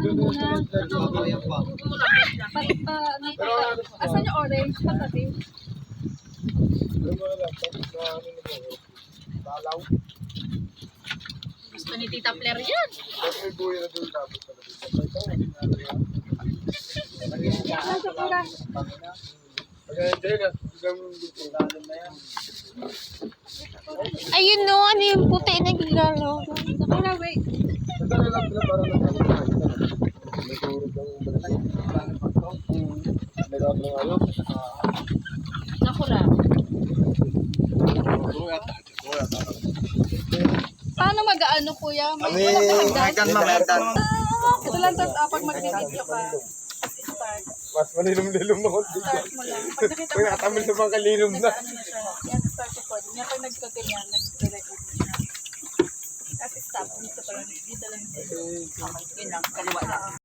muna. Asan yung orange? Patabi. Gusto ni Tita Flair yan. Ayun no, ano yung puti na gigalaw. Wala, wait. Nakula. Paano mag-ano kuya? May Mekan. ito lang tapos pag mag-video ka. Start. Mas malilom-lilom na konti. Start mo lang. Pag nakita Kaya tamil sa mga kalilom na. ano na siya. Yan, start recording. Yan pag nagkaganyan, nag-record mo siya. Kasi stop. Dito pa lang. Dito lang. Yun lang. Kaliwa lang.